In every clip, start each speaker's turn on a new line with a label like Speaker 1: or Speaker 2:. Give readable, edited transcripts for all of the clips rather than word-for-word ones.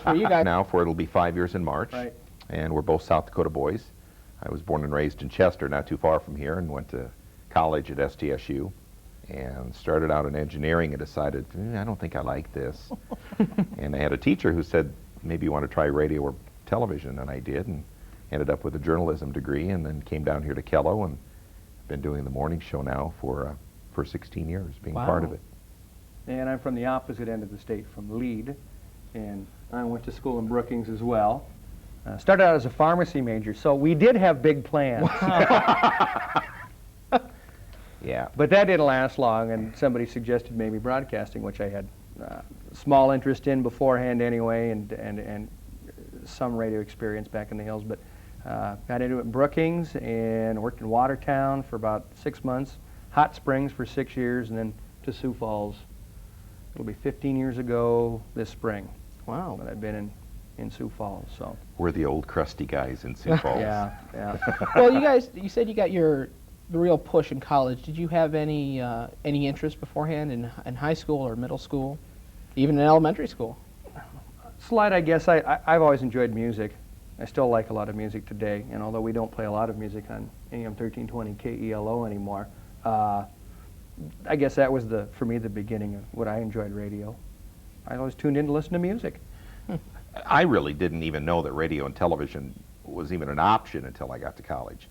Speaker 1: for you guys.
Speaker 2: Now, it'll be 5 years in March,
Speaker 3: Right.
Speaker 2: and we're both South Dakota boys. I was born and raised in Chester, not too far from here, and went to college at STSU, and started out in engineering and decided, I don't think I like this. And I had a teacher who said, maybe you want to try radio or television, and I did, and ended up with a journalism degree, and then came down here to Kello, and been doing the morning show now for 16 years, being
Speaker 1: Wow.
Speaker 2: part of it.
Speaker 3: And I'm from the opposite end of the state, from Lead, and I went to school in Brookings as well. Started out as a pharmacy major, so we did have big plans.
Speaker 2: Yeah.
Speaker 3: But that didn't last long, and somebody suggested maybe broadcasting, which I had small interest in beforehand anyway, and some radio experience back in the hills. But got into it in Brookings and worked in Watertown for about 6 months, Hot Springs for 6 years, and then to Sioux Falls. It'll be 15 years ago this spring.
Speaker 1: Wow.
Speaker 3: That I've been in Sioux Falls. So
Speaker 2: We're the old crusty guys in Sioux Falls.
Speaker 3: yeah.
Speaker 1: Well, you said you got the real push in college. Did you have any interest beforehand in high school or middle school, even in elementary school?
Speaker 3: Slight, I guess. I've always enjoyed music. I still like a lot of music today, and although we don't play a lot of music on AM 1320 KELO anymore, I guess that was for me the beginning of what I enjoyed radio. I always tuned in to listen to music.
Speaker 2: I really didn't even know that radio and television was even an option until I got to college.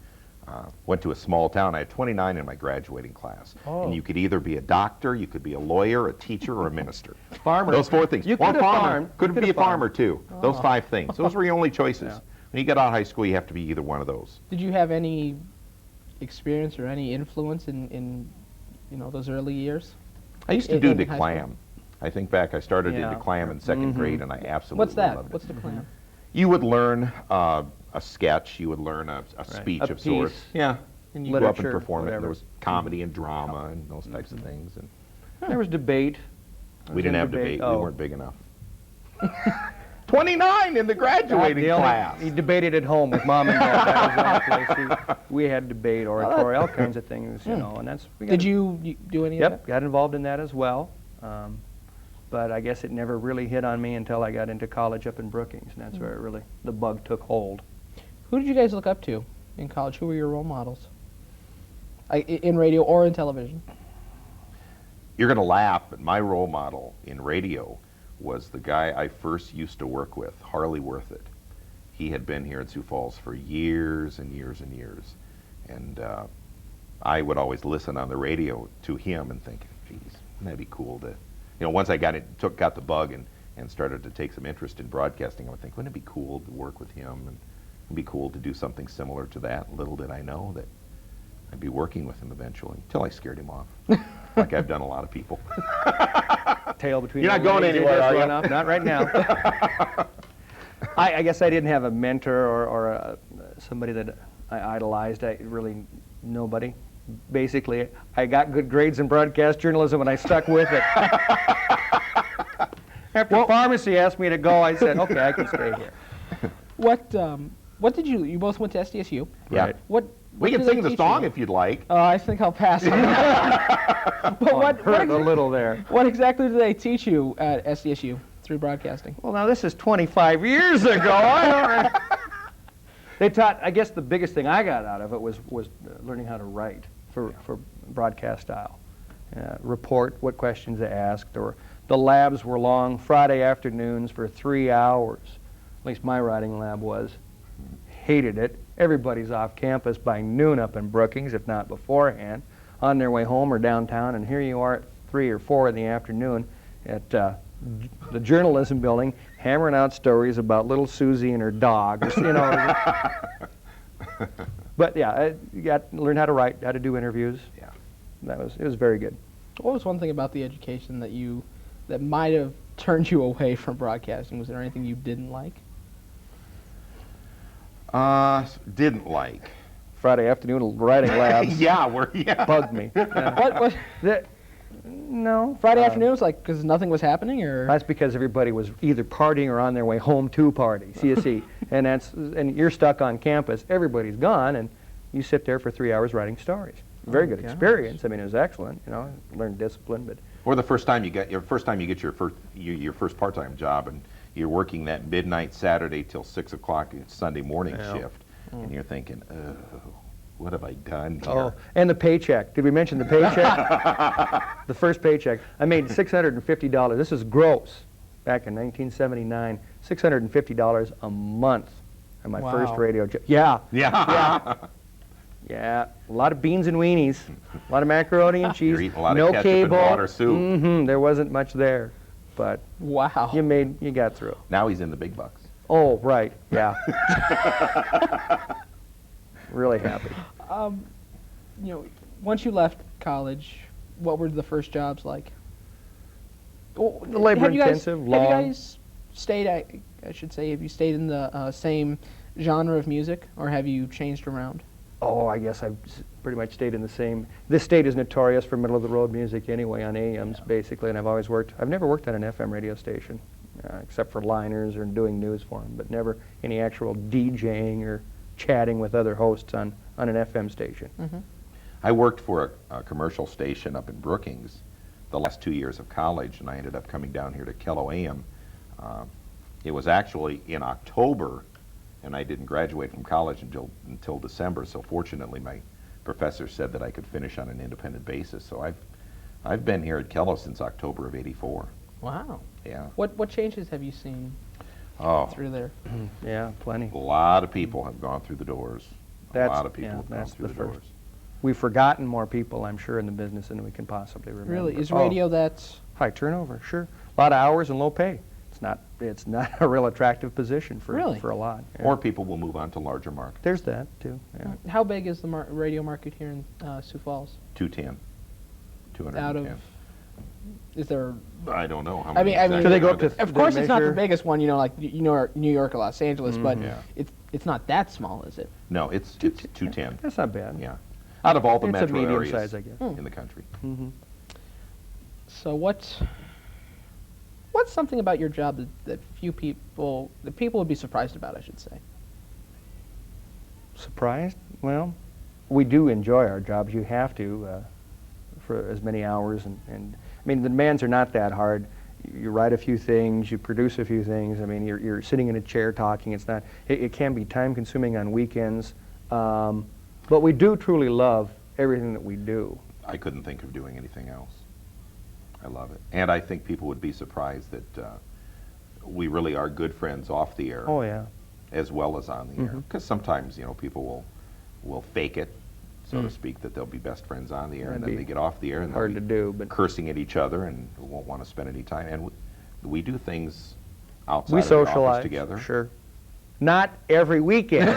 Speaker 2: Went to a small town. I had 29 in my graduating class.
Speaker 3: Oh.
Speaker 2: And you could either be a doctor, you could be a lawyer, a teacher, or a minister.
Speaker 3: Farmer.
Speaker 2: Those 4 things.
Speaker 3: You
Speaker 2: or
Speaker 3: could have
Speaker 2: farmer.
Speaker 3: farmed.
Speaker 2: Could
Speaker 3: You could
Speaker 2: be a
Speaker 3: have farmed.
Speaker 2: farmer, too. Those 5 things. Those were your only choices.
Speaker 3: Yeah.
Speaker 2: When you get out of high school, you have to be either one of those.
Speaker 1: Did you have any experience or any influence in those early years?
Speaker 2: I used to do
Speaker 1: in high
Speaker 2: declam. I think back, I started
Speaker 3: Yeah.
Speaker 2: in declam in 2nd grade, and I absolutely
Speaker 1: What's that?
Speaker 2: loved it.
Speaker 1: What's the clam?
Speaker 2: You would learn a sketch, you would learn a speech
Speaker 3: A
Speaker 2: of sorts.
Speaker 3: piece.
Speaker 2: Yeah. And you go up and
Speaker 3: Literature,
Speaker 2: perform it. And
Speaker 3: whatever.
Speaker 2: there was comedy and drama and those types of things. And
Speaker 3: There was debate. I
Speaker 2: we
Speaker 3: was
Speaker 2: didn't
Speaker 3: in
Speaker 2: have debate.
Speaker 3: Oh.
Speaker 2: We weren't big enough. 29 in the graduating class.
Speaker 3: He debated at home with mom and dad. That was the only place we had debate, oratory, all kinds of things, and that's.
Speaker 1: Did you do any of
Speaker 3: Yep,
Speaker 1: that?
Speaker 3: got involved in that as well. But I guess it never really hit on me until I got into college up in Brookings, and that's where the bug took hold.
Speaker 1: Who did you guys look up to in college? Who were your role models? In radio or in television?
Speaker 2: You're going to laugh, but my role model in radio was the guy I first used to work with, Harley Worthit. He had been here in Sioux Falls for years and years and years. And I would always listen on the radio to him and think, geez, wouldn't that be cool to, once I got the bug and started to take some interest in broadcasting, I would think, wouldn't it be cool to work with him, and it'd be cool to do something similar to that. Little did I know that I'd be working with him eventually, until I scared him off, like I've done a lot of people.
Speaker 3: Tail between
Speaker 2: You're
Speaker 3: the
Speaker 2: not going
Speaker 3: legs,
Speaker 2: anywhere,
Speaker 3: just
Speaker 2: are you?
Speaker 3: run off. Not right now. I guess I didn't have a mentor or somebody that I idolized. Nobody. Basically, I got good grades in broadcast journalism, and I stuck with it. After pharmacy asked me to go, I said, okay, I can stay here.
Speaker 1: What did you both went to SDSU?
Speaker 2: Yeah.
Speaker 3: Right.
Speaker 2: We can sing the song if you'd like.
Speaker 1: I think I'll pass on that. But
Speaker 3: Hurt a little there.
Speaker 1: what exactly do they teach you at SDSU through broadcasting?
Speaker 3: Well, now this is 25 years ago. They taught, I guess the biggest thing I got out of it was learning how to write for broadcast style. Report what questions they asked, or the labs were long, Friday afternoons for 3 hours. At least my writing lab was. Hated it. Everybody's off campus by noon up in Brookings, if not beforehand, on their way home or downtown, and here you are at 3 or 4 in the afternoon at the journalism building, hammering out stories about little Susie and her dog. But yeah, you learned how to write, how to do interviews.
Speaker 2: Yeah.
Speaker 3: It was very good.
Speaker 1: What was one thing about the education that might have turned you away from broadcasting? Was there anything you didn't like?
Speaker 2: Didn't like.
Speaker 3: Friday afternoon writing labs
Speaker 2: Yeah,
Speaker 3: bugged me.
Speaker 1: What?
Speaker 3: No.
Speaker 1: Friday afternoons, because nothing was happening, or?
Speaker 3: That's because everybody was either partying or on their way home to party, CSE. and you're stuck on campus, everybody's gone, and you sit there for 3 hours writing stories. Very good experience. I mean, it was excellent, learned discipline, but
Speaker 2: Or the first time you get your first part-time job, and you're working that midnight Saturday till 6 o'clock Sunday morning
Speaker 3: Yeah.
Speaker 2: shift, and you're thinking, oh, what have I done here?
Speaker 3: Oh, and the paycheck. Did we mention the paycheck? The first paycheck. I made $650. This is gross. Back in 1979, $650 a month on my first
Speaker 1: Wow.
Speaker 3: radio job. Yeah.
Speaker 2: Yeah.
Speaker 3: Yeah, a lot of beans and weenies, a lot of macaroni and cheese,
Speaker 2: You're eating a lot
Speaker 3: no
Speaker 2: of ketchup and
Speaker 3: cable.
Speaker 2: water soup.
Speaker 3: There wasn't much there, but
Speaker 1: Wow.
Speaker 3: you got through.
Speaker 2: Now he's in the big bucks.
Speaker 3: Oh, right, yeah. Really happy.
Speaker 1: Once you left college, what were the first jobs like? Oh,
Speaker 3: Labor
Speaker 1: have you guys-
Speaker 3: intensive,
Speaker 1: Have
Speaker 3: long.
Speaker 1: you guys stayed? I should say, have you stayed in the same genre of music, or have you changed around?
Speaker 3: Oh, I guess I've pretty much stayed in the same. This state is notorious for middle-of-the-road music anyway, on AMs, basically, and I've always worked. I've never worked on an FM radio station, except for liners or doing news for them, but never any actual DJing or chatting with other hosts on an FM station.
Speaker 2: I worked for a commercial station up in Brookings the last 2 years of college, and I ended up coming down here to Kello AM. It was actually in October, and I didn't graduate from college until December. So fortunately, my professor said that I could finish on an independent basis. So I've been here at Kello since October of '84.
Speaker 1: Wow.
Speaker 2: Yeah.
Speaker 1: What changes have you seen
Speaker 2: Oh,
Speaker 1: through there?
Speaker 3: Yeah, plenty.
Speaker 2: a lot of people have gone through the doors. A lot of people have gone
Speaker 3: that's
Speaker 2: through the
Speaker 3: the first.
Speaker 2: doors.
Speaker 3: We've forgotten more people, I'm sure, in the business than we can possibly remember.
Speaker 1: Really, is
Speaker 3: Oh,
Speaker 1: radio that?
Speaker 3: high turnover? Sure. A lot of hours and low pay. It's not a real attractive position for
Speaker 1: Really?
Speaker 3: for a lot. Yeah.
Speaker 2: Or people will move on to larger markets.
Speaker 3: There's that too. Yeah.
Speaker 1: How big is the radio market here in Sioux Falls?
Speaker 2: 210. 210.
Speaker 1: Out of, is there?
Speaker 2: I don't know. How
Speaker 1: I mean,
Speaker 2: exactly
Speaker 3: Do they go
Speaker 2: are
Speaker 3: up to
Speaker 1: Of
Speaker 3: They
Speaker 1: course, it's not the
Speaker 3: measure-
Speaker 1: biggest one. Like New York or Los Angeles, but
Speaker 2: Yeah.
Speaker 1: it's not that small, is it?
Speaker 2: No, it's 210.
Speaker 3: That's not bad.
Speaker 2: Yeah. Out of all the
Speaker 3: It's a
Speaker 2: metro
Speaker 3: medium
Speaker 2: areas
Speaker 3: size, I guess.
Speaker 2: in the country.
Speaker 1: So what's something about your job that people would be surprised about, I should say?
Speaker 3: Surprised? Well, we do enjoy our jobs. You have to for as many hours, and I mean the demands are not that hard. You write a few things, you produce a few things. I mean you're sitting in a chair talking. It's not. It can be time consuming on weekends, but we do truly love everything that we do.
Speaker 2: I couldn't think of doing anything else. I love it. And I think people would be surprised that we really are good friends off the air
Speaker 3: Oh yeah.
Speaker 2: as well as on the air. Because sometimes, people will fake it, so to speak, that they'll be best friends on the air, and
Speaker 3: That'd
Speaker 2: then
Speaker 3: be
Speaker 2: they get off the air and they'll
Speaker 3: hard
Speaker 2: be
Speaker 3: to do, but
Speaker 2: cursing at each other and won't want to spend any time. And we do things outside
Speaker 3: We
Speaker 2: of the office
Speaker 3: socialize
Speaker 2: together.
Speaker 3: Sure. Not every weekend.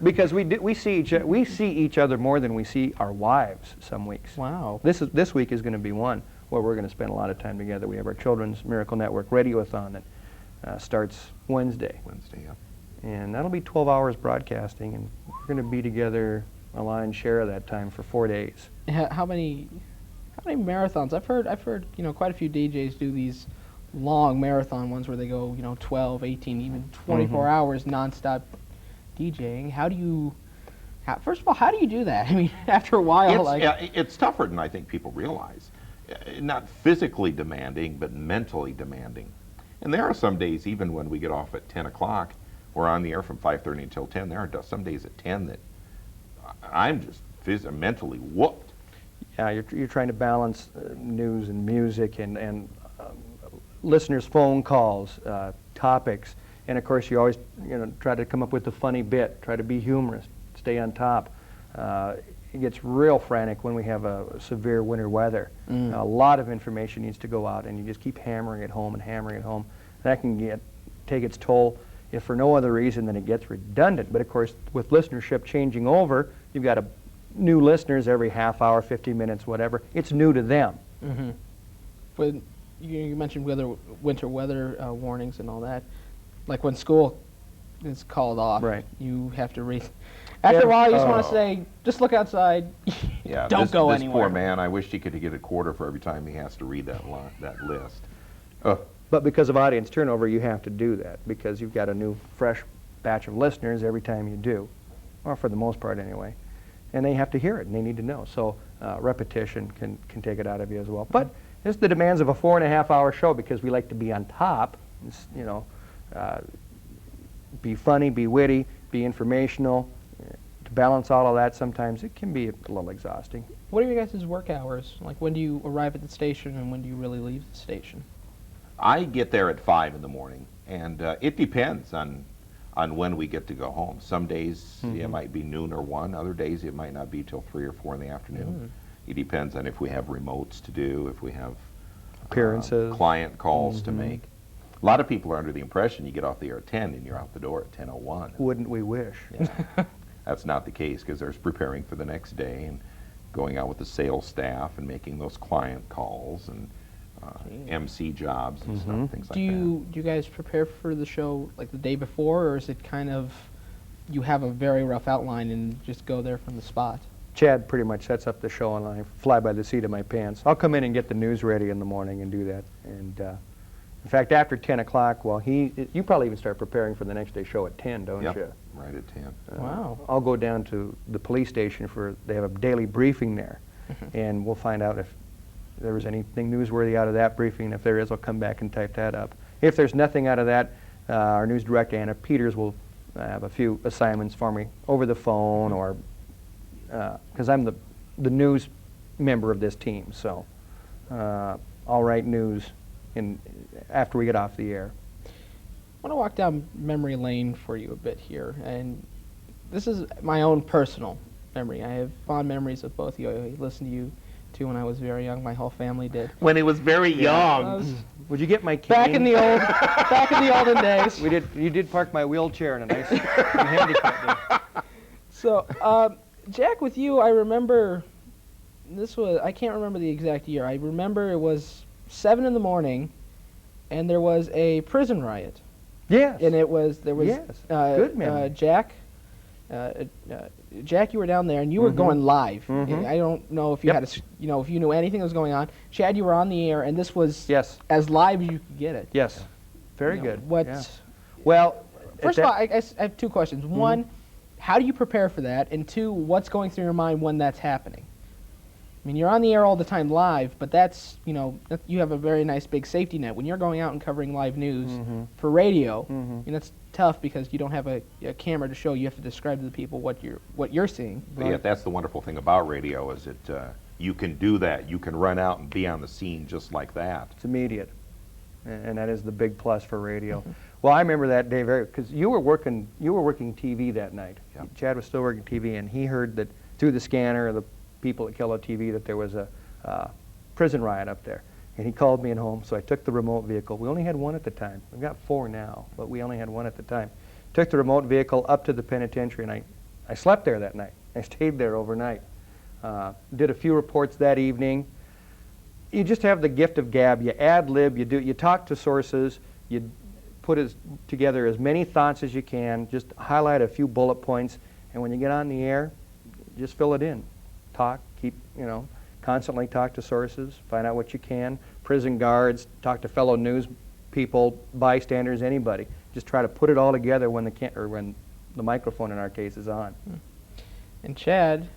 Speaker 3: Because we see each other more than we see our wives some weeks.
Speaker 1: Wow.
Speaker 3: This week is going to be one where we're going to spend a lot of time together. We have our Children's Miracle Network Radiothon that starts Wednesday,
Speaker 2: Wednesday, yeah.
Speaker 3: and that'll be 12 hours broadcasting, and we're going to be together a lion's share of that time for 4 days.
Speaker 1: How many marathons? I've heard quite a few DJs do these long marathon ones where they go 12, 18, even 24 hours nonstop DJing. First of all, how do you do that? I mean, after a while,
Speaker 2: It's tougher than I think people realize. Not physically demanding, but mentally demanding. And there are some days, even when we get off at 10 o'clock, we're on the air from 5:30 until 10. There are some days at 10 that I'm just mentally whooped.
Speaker 3: Yeah, you're trying to balance news and music and listeners' phone calls, topics, and of course you always try to come up with a funny bit, try to be humorous, stay on top. It gets real frantic when we have a severe winter weather. A lot of information needs to go out, and you just keep hammering it home and hammering it home. That can take its toll, if for no other reason than it gets redundant. But of course, with listenership changing over, you've got new listeners every half hour, 50 minutes, whatever. It's new to them.
Speaker 1: But you mentioned winter weather warnings and all that. Like when school is called off,
Speaker 3: Right.
Speaker 1: you have to read. After a while, you just want to say, just look outside.
Speaker 2: Yeah,
Speaker 1: Don't go
Speaker 2: this
Speaker 1: anywhere.
Speaker 2: poor man, I wish he could get a quarter for every time he has to read that list.
Speaker 3: But because of audience turnover, you have to do that because you've got a new, fresh batch of listeners every time you do, or for the most part anyway. And they have to hear it, and they need to know. So repetition can take it out of you as well. But It's the demands of a 4.5-hour show because we like to be on top. It's, you know, be funny, be witty, be informational. To balance all of that, sometimes it can be a little exhausting.
Speaker 1: What are your guys' work hours? Like, when do you arrive at the station and when do you really leave the station?
Speaker 2: I get there at 5 in the morning, and it depends on when we get to go home. Some days it might be noon or 1. Other days it might not be till 3 or 4 in the afternoon. It depends on if we have remotes to do, if we have
Speaker 3: Appearances.
Speaker 2: client calls to make. A lot of people are under the impression you get off the air at 10 and you're out the door at 10:01.
Speaker 3: Wouldn't we wish?
Speaker 2: Yeah. That's not the case, because there's preparing for the next day and going out with the sales staff and making those client calls and MC jobs and stuff, things like that.
Speaker 1: Do you guys prepare for the show like the day before, or is it kind of you have a very rough outline and just go there from the spot?
Speaker 3: Chad pretty much sets up the show and I fly by the seat of my pants. I'll come in and get the news ready in the morning and do that. And in fact, after 10 o'clock, well, you probably even start preparing for the next day's show at 10, don't
Speaker 2: Yep,
Speaker 3: you?
Speaker 2: right at 10.
Speaker 1: Wow.
Speaker 3: I'll go down to the police station they have a daily briefing there, and we'll find out if there was anything newsworthy out of that briefing. If there is, I'll come back and type that up. If there's nothing out of that, our news director, Anna Peters, will have a few assignments for me over the phone, or because I'm the news member of this team, so I'll write news after we get off the air.
Speaker 1: I want to walk down memory lane for you a bit here, and this is my own personal memory. I have fond memories of both of you. I listened to you too when I was very young. My whole family did.
Speaker 2: When he was very young.
Speaker 3: Would you get my cane?
Speaker 1: Back in the olden days.
Speaker 3: You did park my wheelchair in a nice handicap there.
Speaker 1: So, Jack, with you, I remember I can't remember the exact year. I remember it was 7 in the morning, and there was a prison riot.
Speaker 3: Yes.
Speaker 1: And there was
Speaker 3: Yes. Good memory.
Speaker 1: Jack, you were down there, and you were going live. I don't know if you
Speaker 3: Yep.
Speaker 1: if you knew anything that was going on. Chad, you were on the air, and this was as live as you could get it.
Speaker 3: Yes. Very good.
Speaker 1: What?
Speaker 3: Yeah. Well,
Speaker 1: First of all, I have two questions. One, how do you prepare for that? And two, what's going through your mind when that's happening? I mean, you're on the air all the time live, but that's, you have a very nice big safety net. When you're going out and covering live news for radio, that's tough because you don't have a camera to show. You have to describe to the people what you're seeing.
Speaker 2: But yeah, that's the wonderful thing about radio is that you can do that. You can run out and be on the scene just like that.
Speaker 3: It's immediate, and that is the big plus for radio. Well, I remember that day because you were working TV that night.
Speaker 2: Yep.
Speaker 3: Chad was still working TV, and he heard that through the scanner of the people at Kilo TV that there was a prison riot up there. And he called me at home, so I took the remote vehicle. We only had one at the time. We've got 4 now, but we only had one at the time. Took the remote vehicle up to the penitentiary, and I slept there that night. I stayed there overnight. Did a few reports that evening. You just have the gift of gab. You ad-lib, you talk to sources, you put together as many thoughts as you can, just highlight a few bullet points, and when you get on the air, just fill it in. Talk, constantly talk to sources, find out what you can. Prison guards, talk to fellow news people, bystanders, anybody. Just try to put it all together when the microphone in our case is on.
Speaker 1: And Chad,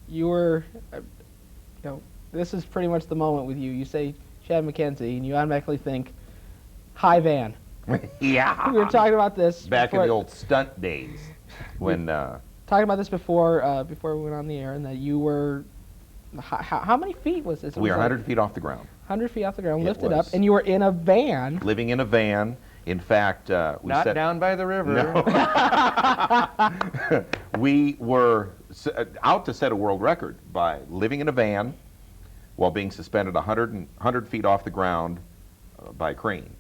Speaker 1: you were, this is pretty much the moment with you. You say Chad McKenzie, and you automatically think high van.
Speaker 2: Yeah.
Speaker 1: We were talking about this
Speaker 2: back
Speaker 1: before,
Speaker 2: in the old stunt days when.
Speaker 1: Talking about this before we went on the air, and that you were, how many feet was this?
Speaker 2: We were 100 feet off the ground.
Speaker 1: 100 feet off the ground,
Speaker 2: It
Speaker 1: lifted up,
Speaker 2: was.
Speaker 1: and you were in a van.
Speaker 2: Living in a van. In fact,
Speaker 3: Not down by the river.
Speaker 2: No. We were out to set a world record by living in a van while being suspended 100 feet off the ground by crane.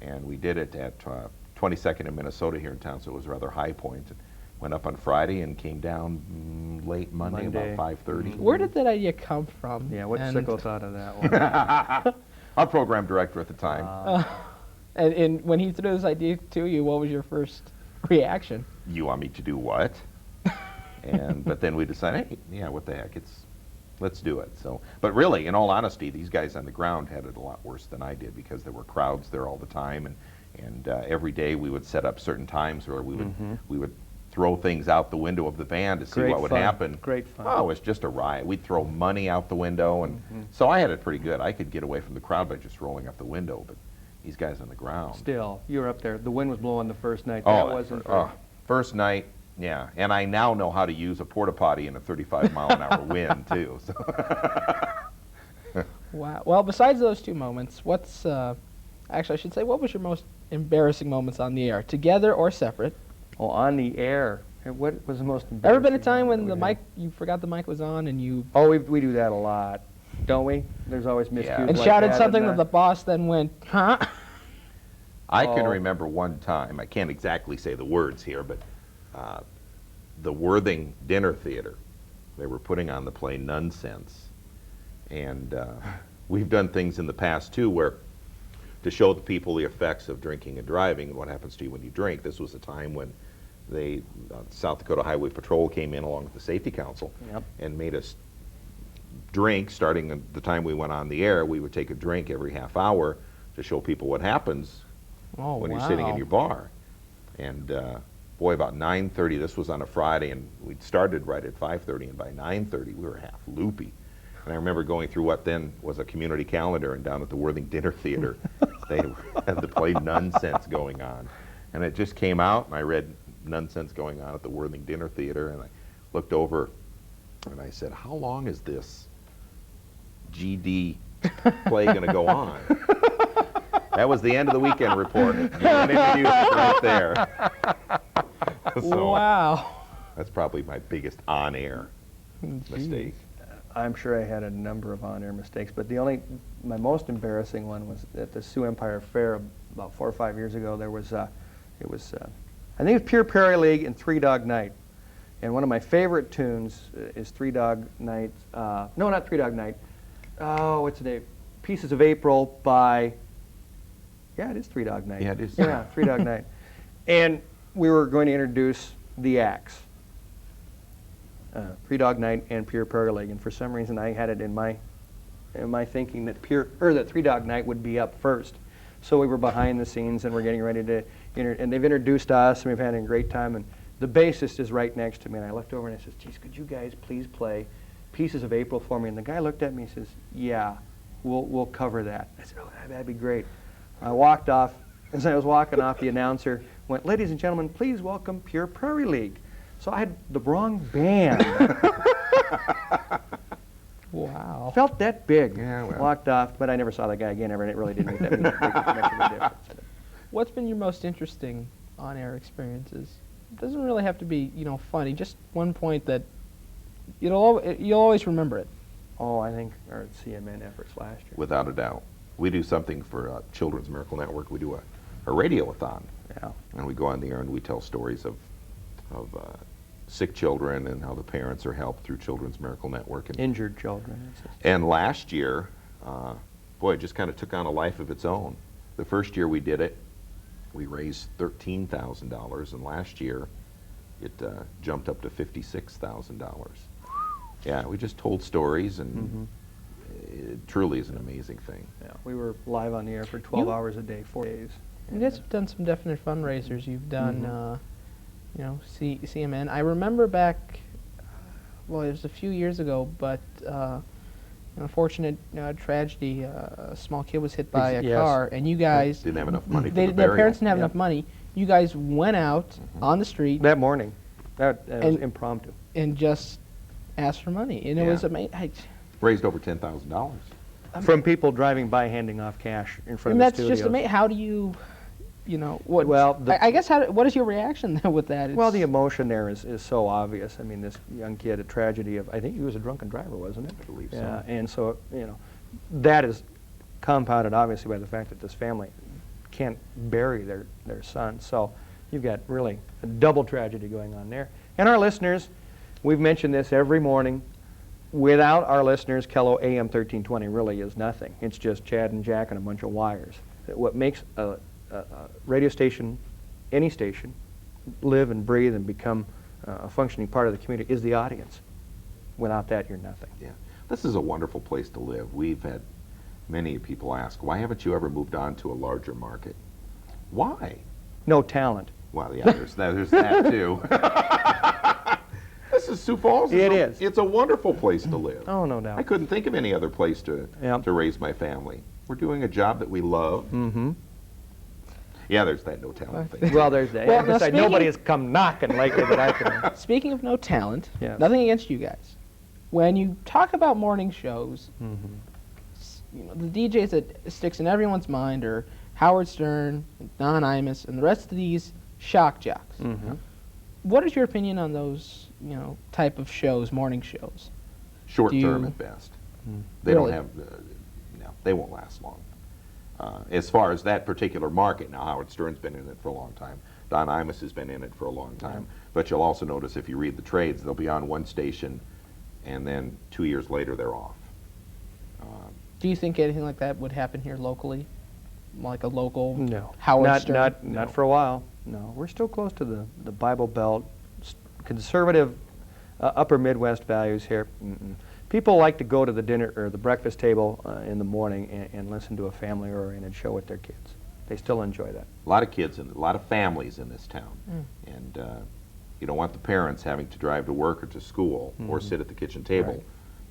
Speaker 2: And we did it at 22nd in Minnesota here in town, so it was a rather high point. Went up on Friday and came down late Monday. About 5:30.
Speaker 1: Where did that idea come from?
Speaker 3: Yeah, what sicko thought of that one?
Speaker 2: Our program director at the time.
Speaker 1: And when he threw this idea to you, what was your first reaction?
Speaker 2: You want me to do what? But then we decided, hey, yeah, what the heck? Let's do it. So, but really, in all honesty, these guys on the ground had it a lot worse than I did because there were crowds there all the time, and every day we would set up certain times where we would throw things out the window of the van to see
Speaker 3: Great
Speaker 2: what would
Speaker 3: fun.
Speaker 2: happen.
Speaker 3: Great fun.
Speaker 2: Oh, it was just a riot. We'd throw money out the window, and so I had it pretty good. I could get away from the crowd by just rolling up the window, but these guys on the ground.
Speaker 3: Still, you were up there. The wind was blowing the first night.
Speaker 2: Oh,
Speaker 3: That wasn't.
Speaker 2: first night, yeah. And I now know how to use a porta potty in a 35-mile-an-hour wind too. So.
Speaker 1: Wow. Well, besides those two moments, what's actually I should say, what was your most embarrassing moments on the air, together or separate?
Speaker 3: Oh, on the air. What was the most embarrassing?
Speaker 1: Ever been a time when
Speaker 3: moment
Speaker 1: the
Speaker 3: we had?
Speaker 1: mic, you forgot the mic was on and you
Speaker 3: Oh, we do that a lot, don't we? There's always miscues
Speaker 2: Yeah.
Speaker 1: and
Speaker 3: like
Speaker 1: shouted
Speaker 3: that,
Speaker 1: something
Speaker 3: and,
Speaker 1: that the boss then went, huh?
Speaker 2: I can
Speaker 3: Oh.
Speaker 2: remember one time, I can't exactly say the words here, but the Worthing Dinner Theater, they were putting on the play Nonsense. And we've done things in the past too where to show the people the effects of drinking and driving and what happens to you when you drink. This was a time when South Dakota Highway Patrol came in along with the Safety Council
Speaker 3: Yep.
Speaker 2: and made us drink. Starting at the time we went on the air, we would take a drink every half hour to show people what happens
Speaker 1: Oh,
Speaker 2: when
Speaker 1: wow.
Speaker 2: you're sitting in your bar. And boy, about 9:30, this was on a Friday, and we'd started right at 5:30, and by 9:30 we were half loopy. And I remember going through what then was a community calendar, and down at the Worthing Dinner Theater, they had the play Nonsense going on. And it just came out, and I read Nonsense going on at the Worthing Dinner Theater, and I looked over, and I said, how long is this GD play going to go on? That was the end of the weekend report. You can introduce it right there. So,
Speaker 1: Wow.
Speaker 2: that's probably my biggest on-air mistake.
Speaker 3: I'm sure I had a number of on-air mistakes, but my most embarrassing one was at the Sioux Empire Fair about 4 or 5 years ago. There was, I think it was Pure Prairie League and Three Dog Night. And one of my favorite tunes is Three Dog Night, no, not Three Dog Night. Oh, what's the name? Pieces of April by, yeah, it is Three Dog Night.
Speaker 2: Yeah, it is.
Speaker 3: Yeah, Three Dog Night. And we were going to introduce the acts. Three Dog Night and Pure Prairie League, and for some reason I had it in my thinking that that Three Dog Night would be up first. So we were behind the scenes and we're getting ready to, and they've introduced us and we've had a great time. And the bassist is right next to me, and I looked over and I said, "Geez, could you guys please play Pieces of April for me?" And the guy looked at me and says, "Yeah, we'll cover that." I said, "Oh, that'd be great." I walked off. As I was walking off, the announcer went, "Ladies and gentlemen, please welcome Pure Prairie League." So I had the wrong band.
Speaker 1: Wow.
Speaker 3: Felt that big.
Speaker 2: Yeah, well.
Speaker 3: Walked off, but I never saw that guy again ever, and it really didn't make that much of a difference.
Speaker 1: What's been your most interesting on-air experiences? It doesn't really have to be, funny. Just one point that you'll always remember it.
Speaker 3: Oh, I think our CMN efforts last year.
Speaker 2: Without a doubt. We do something for Children's Miracle Network. We do a radio-a-thon.
Speaker 3: Yeah.
Speaker 2: And we go on the air and we tell stories of sick children and how the parents are helped through Children's Miracle Network. And,
Speaker 3: Injured children.
Speaker 2: and last year, boy, it just kind of took on a life of its own. The first year we did it, we raised $13,000, and last year it jumped up to $56,000. Yeah, we just told stories, and it truly is an amazing thing.
Speaker 3: Yeah. We were live on the air for 12
Speaker 1: You-
Speaker 3: hours a day, 4 days.
Speaker 1: You guys have done some definite fundraisers. You've done, CMN. I remember back, well, it was a few years ago, but unfortunate tragedy. A small kid was hit by a
Speaker 3: Yes.
Speaker 1: car, and you guys
Speaker 2: Didn't have enough money for
Speaker 1: their
Speaker 2: the burial.
Speaker 1: parents didn't have
Speaker 3: Yep.
Speaker 1: enough money. You guys went out on the street
Speaker 3: That morning. That was
Speaker 1: And-
Speaker 3: impromptu.
Speaker 1: and just asked for money, and it
Speaker 2: Yeah.
Speaker 1: was amazing.
Speaker 2: Raised over $10,000.
Speaker 3: From people driving by handing off cash in front
Speaker 1: And
Speaker 3: of
Speaker 1: that's
Speaker 3: the
Speaker 1: just
Speaker 3: studios.
Speaker 1: amazing. How do you, what?
Speaker 3: Well,
Speaker 1: I guess what is your reaction with that?
Speaker 3: Well,
Speaker 1: It's-
Speaker 3: the emotion there is so obvious. I mean, this young kid, a tragedy of, I think he was a drunken driver, wasn't it?
Speaker 2: I believe so.
Speaker 3: Yeah, and so, that is compounded obviously by the fact that this family can't bury their son. So you've got really a double tragedy going on there. And our listeners, we've mentioned this every morning. Without our listeners, Kello AM 1320 really is nothing. It's just Chad and Jack and a bunch of wires. What makes a radio station, any station, live and breathe and become a functioning part of the community is the audience. Without that, you're nothing.
Speaker 2: Yeah. This is a wonderful place to live. We've had many people ask, why haven't you ever moved on to a larger market? Why?
Speaker 3: No talent.
Speaker 2: Well, yeah, there's that too. This is Sioux Falls.
Speaker 3: It is.
Speaker 2: It's a wonderful place to live.
Speaker 3: Oh, no doubt.
Speaker 2: I couldn't think of any other place to raise my family. We're doing a job that we love.
Speaker 3: Mm-hmm.
Speaker 2: Yeah, there's that no talent thing.
Speaker 3: Well, there's that.
Speaker 1: Well, now
Speaker 3: Nobody has come knocking lately that I can.
Speaker 1: Speaking of no talent,
Speaker 3: Yes.
Speaker 1: nothing against you guys. When you talk about morning shows,
Speaker 3: Mm-hmm.
Speaker 1: the DJs that sticks in everyone's mind are Howard Stern, Don Imus, and the rest of these shock jocks.
Speaker 3: Mm-hmm.
Speaker 1: What is your opinion on those, type of shows, morning shows?
Speaker 2: Short
Speaker 1: Do
Speaker 2: term
Speaker 1: you-
Speaker 2: at best.
Speaker 3: Mm.
Speaker 2: They
Speaker 1: Really?
Speaker 2: don't have, no, they won't last long. As far as that particular market, now Howard Stern's been in it for a long time. Don Imus has been in it for a long time. But you'll also notice if you read the trades, they'll be on one station, and then 2 years later they're off.
Speaker 1: Do you think anything like that would happen here locally? Like a local
Speaker 3: No.
Speaker 1: Howard Stern?
Speaker 3: Not for a while. No. We're still close to the Bible Belt, conservative upper Midwest values here. Mm-mm. People like to go to the dinner or the breakfast table in the morning and listen to a family-oriented show with their kids. They still enjoy that.
Speaker 2: A lot of kids and a lot of families in this town. And you don't want the parents having to drive to work or to school or sit at the kitchen table
Speaker 3: Right.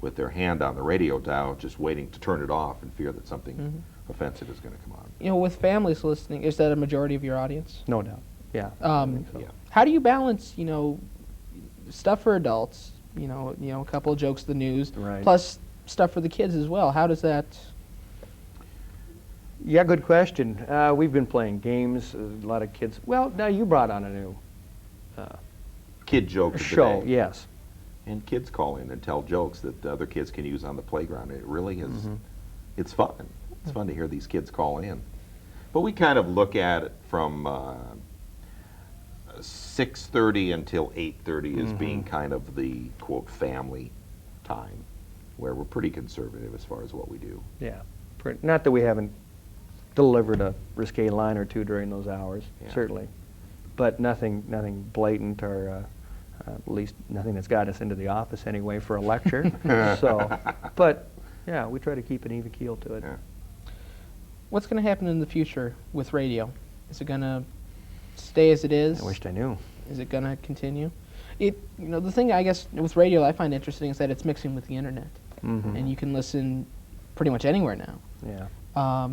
Speaker 2: with their hand on the radio dial just waiting to turn it off and fear that something offensive is going to come on.
Speaker 1: With families listening, is that a majority of your audience?
Speaker 3: No doubt. Yeah. I think so.
Speaker 2: Yeah.
Speaker 1: How do you balance, stuff for adults, a couple of jokes, the news,
Speaker 3: Right.
Speaker 1: plus stuff for the kids as well? How does that?
Speaker 3: Yeah, good question. We've been playing games. A lot of kids. Well, now you brought on a new
Speaker 2: Kid jokes of the
Speaker 3: show.
Speaker 2: day.
Speaker 3: Yes.
Speaker 2: And kids call in and tell jokes that the other kids can use on the playground. It really is, it's fun. It's fun to hear these kids call in. But we kind of look at it from 6:30 until 8:30 as being kind of the, quote, family time, where we're pretty conservative as far as what we do.
Speaker 3: Yeah. Not that we haven't delivered a risque line or two during those hours,
Speaker 2: Yeah.
Speaker 3: certainly. But nothing blatant or at least nothing that's got us into the office anyway for a lecture. But yeah, we try to keep an even keel to it.
Speaker 2: Yeah.
Speaker 1: What's going to happen in the future with radio? Is it going to stay as it is?
Speaker 3: I wished I knew.
Speaker 1: Is it going to continue? The thing I guess with radio I find interesting is that it's mixing with the internet, and you can listen pretty much anywhere now.
Speaker 3: Yeah.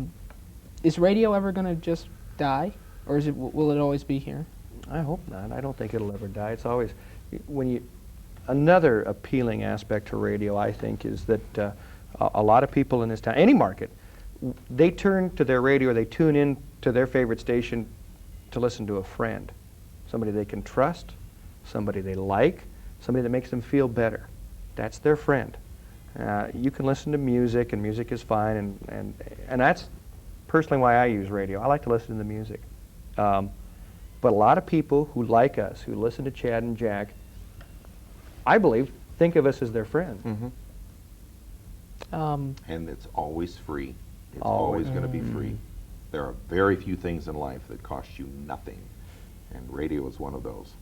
Speaker 1: Is radio ever going to just die, or will it always be here?
Speaker 3: I hope not. I don't think it'll ever die. It's always another appealing aspect to radio, I think, is that a lot of people in this town, any market, they turn to their radio, or they tune in to their favorite station to listen to a friend, somebody they can trust, somebody they like, somebody that makes them feel better. That's their friend. You can listen to music, and music is fine, and that's personally why I use radio. I like to listen to the music. But a lot of people who like us, who listen to Chad and Jack, I believe, think of us as their friend.
Speaker 2: And it's always free. It's
Speaker 3: Always.
Speaker 2: always going to be free. There are very few things in life that cost you nothing, and radio is one of those.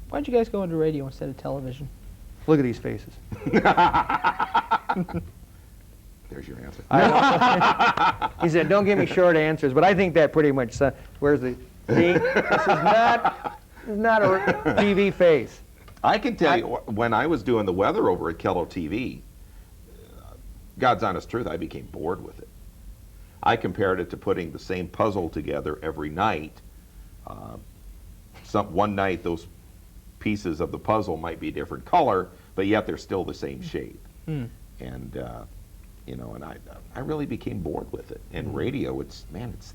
Speaker 1: Why'd you guys go into radio instead of television?
Speaker 3: Look at these faces.
Speaker 2: There's your answer.
Speaker 3: He said, don't give me short answers, but I think that pretty much, where's the, see, this is not a TV face.
Speaker 2: I can tell you, when I was doing the weather over at Kello TV, God's honest truth, I became bored with it. I compared it to putting the same puzzle together every night. One night, those pieces of the puzzle might be a different color, but yet they're still the same shape. And and I really became bored with it. And radio, it's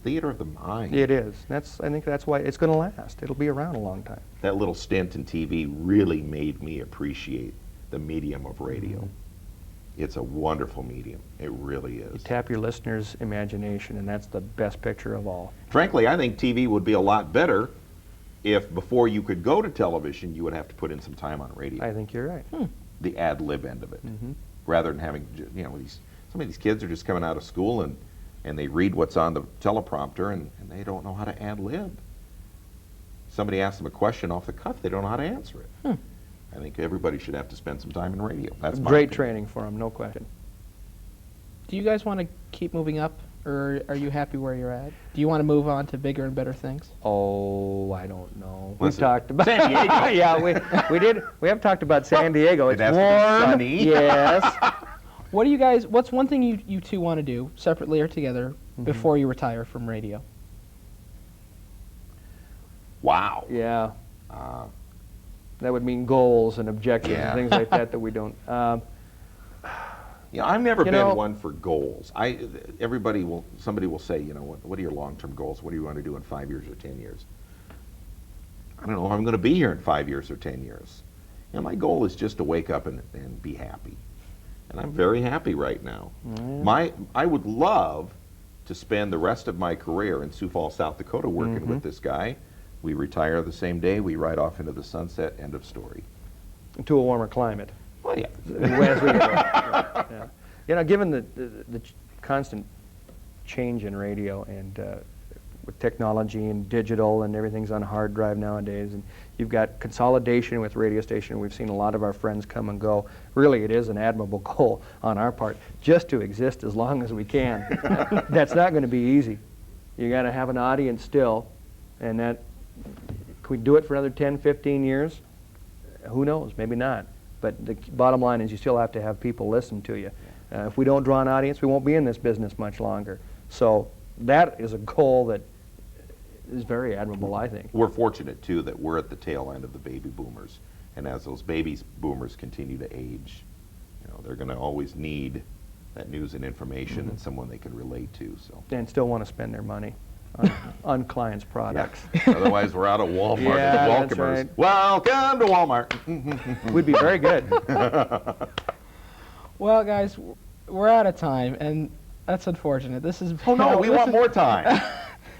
Speaker 2: theater of the mind.
Speaker 3: It is. I think that's why it's going to last. It'll be around a long time.
Speaker 2: That little stint in TV really made me appreciate the medium of radio. It's a wonderful medium. It really is.
Speaker 3: Tap your listener's imagination, and that's the best picture of all.
Speaker 2: Frankly, I think TV would be a lot better if before you could go to television, you would have to put in some time on radio.
Speaker 3: I think you're right.
Speaker 2: The ad lib end of it, rather than having, some of these kids are just coming out of school and they read what's on the teleprompter and they don't know how to ad lib. Somebody asks them a question off the cuff, they don't know how to answer it. I think everybody should have to spend some time in radio. That's my
Speaker 3: Great
Speaker 2: opinion.
Speaker 3: training for them, no question.
Speaker 1: Do you guys want to keep moving up or are you happy where you're at? Do you want to move on to bigger and better things?
Speaker 3: Oh, I don't know. We
Speaker 2: Listen,
Speaker 3: talked about
Speaker 2: San Diego.
Speaker 3: Yeah, we did. We have talked about San Diego.
Speaker 2: It
Speaker 3: It's
Speaker 2: has to be
Speaker 3: warm.
Speaker 2: sunny.
Speaker 3: Yes.
Speaker 1: What do you guys? What's one thing you two want to do separately or together before you retire from radio?
Speaker 2: Wow.
Speaker 3: Yeah.
Speaker 2: Uh,
Speaker 3: That would mean goals and objectives
Speaker 2: Yeah.
Speaker 3: and things like that we don't.
Speaker 2: I've never
Speaker 3: You
Speaker 2: been
Speaker 3: know-
Speaker 2: one for goals. Somebody will say, what are your long-term goals? What do you want to do in 5 years or 10 years? I don't know if I'm going to be here in 5 years or 10 years. My goal is just to wake up and be happy. And I'm very happy right now. I would love to spend the rest of my career in Sioux Falls, South Dakota working with this guy. We retire the same day, we ride off into the sunset, end of story.
Speaker 3: To a warmer climate.
Speaker 2: Well, yeah.
Speaker 3: As we go. Yeah. Given the constant change in radio and with technology and digital and everything's on hard drive nowadays, and you've got consolidation with radio station. We've seen a lot of our friends come and go. Really, it is an admirable goal on our part, just to exist as long as we can. That's not going to be easy. You got to have an audience still, and that, can we do it for another 10, 15 years? Who knows? Maybe not. But the bottom line is you still have to have people listen to you. If we don't draw an audience, we won't be in this business much longer. So that is a goal that is very admirable, I think.
Speaker 2: We're fortunate, too, that we're at the tail end of the baby boomers. And as those boomers continue to age, they're going to always need that news and information and someone they can relate to. So.
Speaker 3: And still want to spend their money on clients' products.
Speaker 2: Yeah. Otherwise, we're out of Walmart.
Speaker 3: Yeah,
Speaker 2: and
Speaker 3: that's
Speaker 2: Welcomers.
Speaker 3: right.
Speaker 2: Welcome to Walmart.
Speaker 3: We'd be very good.
Speaker 1: Well, guys, we're out of time, and that's unfortunate. This is
Speaker 2: Oh, no, we want more time.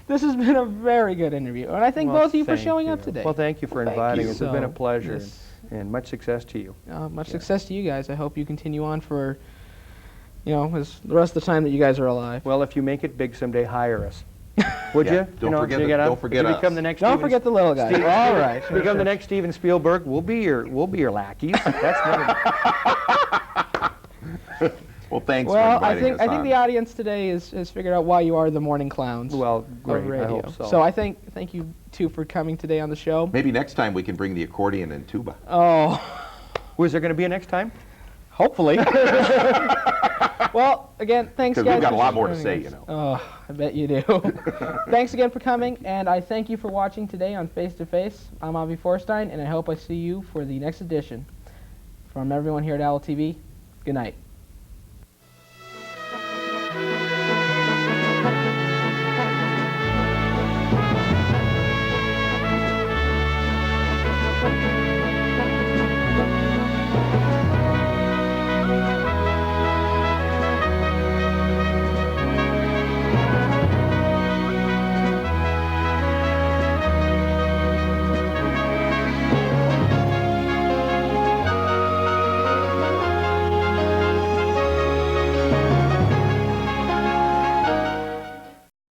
Speaker 1: This has been a very good interview, and I thank
Speaker 3: Well,
Speaker 1: both of you for
Speaker 3: thank
Speaker 1: showing up
Speaker 3: you.
Speaker 1: today.
Speaker 3: Well, thank you for
Speaker 2: Thank
Speaker 3: inviting
Speaker 2: you.
Speaker 3: us. It's been a
Speaker 1: So,
Speaker 3: pleasure,
Speaker 1: yes.
Speaker 3: and much success to you.
Speaker 1: Much success to you guys. I hope you continue on for, as the rest of the time that you guys are alive.
Speaker 3: Well, if you make it big someday, hire us. Would
Speaker 2: Yeah,
Speaker 3: you?
Speaker 2: don't forget
Speaker 3: you
Speaker 2: the-
Speaker 3: gotta-
Speaker 2: don't forget
Speaker 3: if you
Speaker 2: us.
Speaker 3: become the next
Speaker 1: Don't
Speaker 3: Steven-
Speaker 1: forget the little guys.
Speaker 3: Steve-
Speaker 1: All right.
Speaker 3: Become the next Steven Spielberg. We'll be your lackeys. That's never.
Speaker 2: Well, thanks
Speaker 1: Well,
Speaker 2: for
Speaker 1: I
Speaker 2: inviting
Speaker 1: think
Speaker 2: us
Speaker 1: I think
Speaker 2: on.
Speaker 1: the audience today has figured out why you are the morning clowns.
Speaker 3: Well,
Speaker 1: of
Speaker 3: great. I
Speaker 1: radio.
Speaker 3: hope so.
Speaker 1: I thank you two for coming today on the show.
Speaker 2: Maybe next time we can bring the accordion and tuba.
Speaker 1: Oh,
Speaker 3: Was there going to be a next time?
Speaker 1: hopefully. Well, again, thanks,
Speaker 2: Because
Speaker 1: guys.
Speaker 2: we've got a
Speaker 1: for
Speaker 2: lot more to
Speaker 1: joining
Speaker 2: say,
Speaker 1: us. Oh, I bet you do. Thanks again for coming, and I thank you for watching today on Face to Face. I'm Avi Forstein, and I hope I see you for the next edition. From everyone here at Owl TV, good night.